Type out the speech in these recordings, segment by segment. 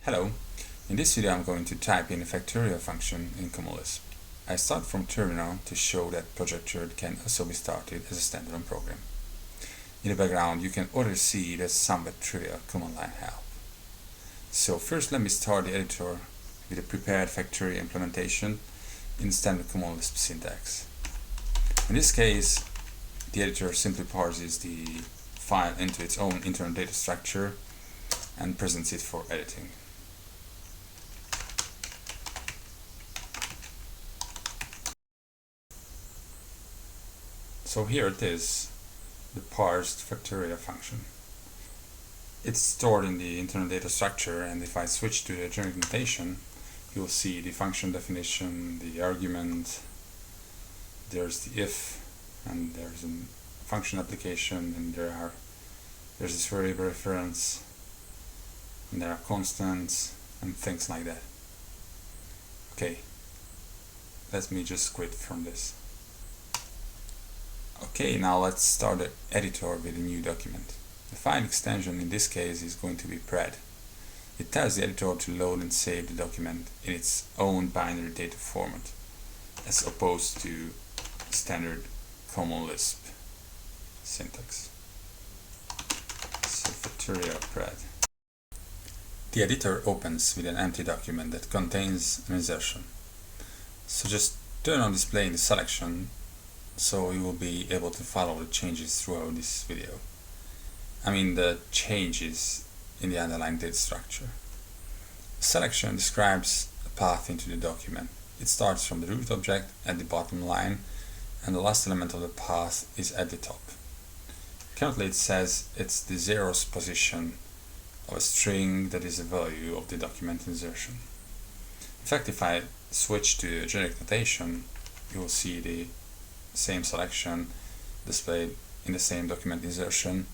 Hello, in this video I'm going to type in a Factorial function in Common Lisp. I start from terminal to show that Project can also be started as a standalone program. In the background you can already see the somewhat trivial command line help. So first let me start the editor with a prepared Factorial implementation in standard Common Lisp syntax. In this case the editor simply parses the file into its own internal data structure and presents it for editing. So here it is, the parsed Factorial function. It's stored in the internal data structure, and if I switch to the generic notation, you'll see the function definition, the argument, there's the if, and there's a function application, and there's this variable reference, and there are constants and things like that. Okay, let me just quit from this. Okay, now let's start the editor with a new document. The file extension in this case is going to be pred. It tells the editor to load and save the document in its own binary data format, as opposed to standard Common Lisp syntax. So Factorial pred. The editor opens with an empty document that contains an insertion. So just turn on display in the selection so you will be able to follow the changes throughout this video. I mean the changes in the underlying data structure. The selection describes a path into the document. It starts from the root object at the bottom line, and the last element of the path is at the top. Currently it says it's the zeroth position of a string that is a value of the document insertion. In fact, if I switch to generic notation, you will see the same selection displayed in the same document insertion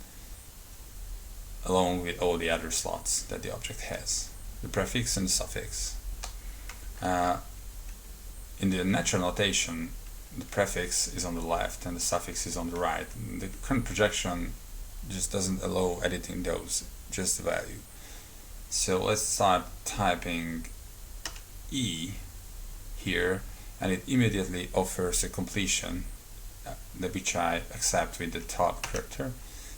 along with all the other slots that the object has, the prefix and the suffix. In the natural notation, the prefix is on the left and the suffix is on the right. The current projection just doesn't allow editing those, just the value. So let's start typing E here, and it immediately offers a completion which I accept with the top character,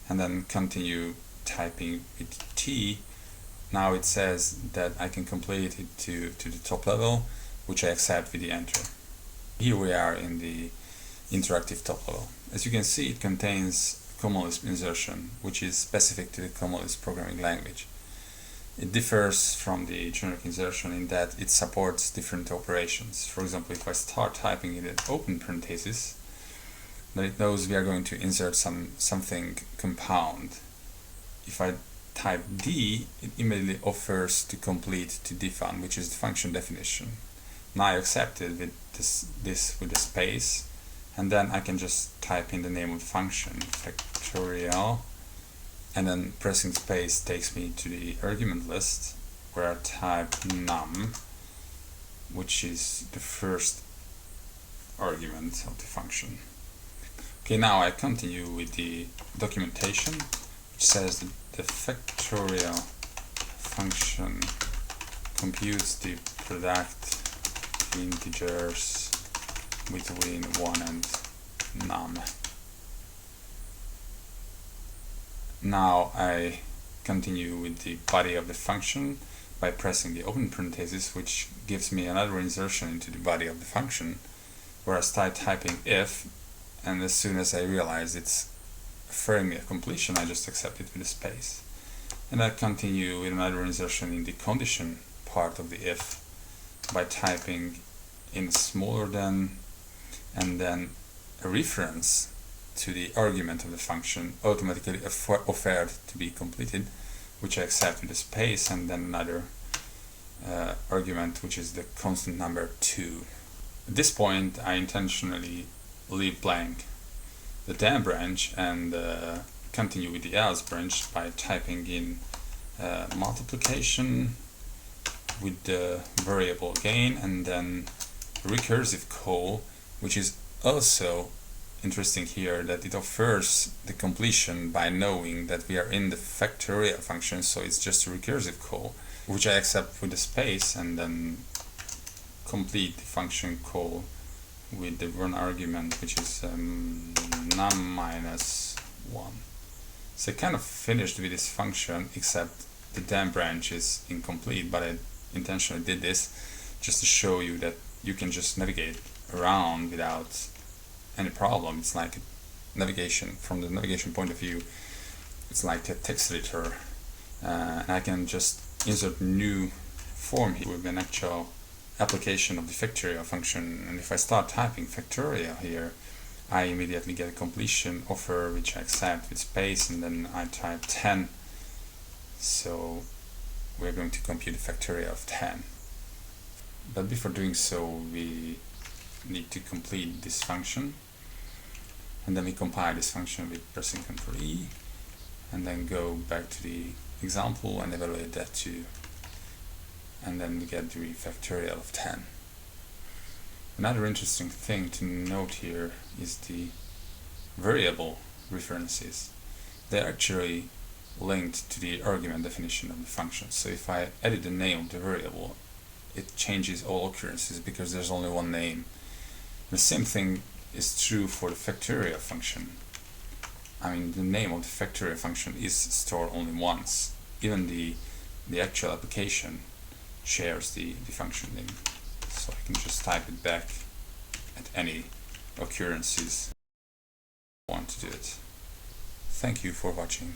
and then continue typing with T. Now it says that I can complete it to the top level, which I accept with the enter. Here we are in the interactive top level. As you can see, it contains Common Lisp insertion, which is specific to the Common Lisp programming language. It differs from the generic insertion in that it supports different operations. For example, if I start typing in an open parenthesis, then it knows we are going to insert something compound. If I type D, it immediately offers to complete to defun, which is the function definition. Now I accept it with this with the space, and then I can just type in the name of the function, Factorial, and then pressing space takes me to the argument list where I type num, which is the first argument of the function. Okay, now I continue with the documentation, which says that the Factorial function computes the product of integers between 1 and num. Now I continue with the body of the function by pressing the open parenthesis, which gives me another insertion into the body of the function, where I start typing if, and as soon as I realize it's offering me a completion, I just accept it with a space. And I continue with another insertion in the condition part of the if by typing in smaller than, and then a reference to the argument of the function automatically offered to be completed, which I accept with a space, and then another argument, which is the constant number 2. At this point I intentionally leave blank the then branch and continue with the else branch by typing in multiplication with the variable again, and then recursive call, which is also interesting here that it offers the completion by knowing that we are in the Factorial function, so it's just a recursive call, which I accept with a space, and then complete the function call with the run argument, which is num minus 1. So I kind of finished with this function, except the damn branch is incomplete, but I intentionally did this just to show you that you can just navigate around without any problem. It's like navigation, from the navigation point of view, it's like a text editor, and I can just insert new form here with an actual application of the Factorial function, and if I start typing Factorial here, I immediately get a completion offer which I accept with space, and then I type 10. So we're going to compute the Factorial of 10. But before doing so, we need to complete this function, and then we compile this function with pressing Ctrl E, and then go back to the example and evaluate that too, and then we get the Factorial of 10. Another interesting thing to note here is the variable references. They're actually linked to the argument definition of the function. So if I edit the name of the variable, it changes all occurrences because there's only one name. The same thing is true for the Factorial function. I mean, the name of the Factorial function is stored only once. Even the actual application shares the function name. So I can just type it back at any occurrences I want to do it. Thank you for watching.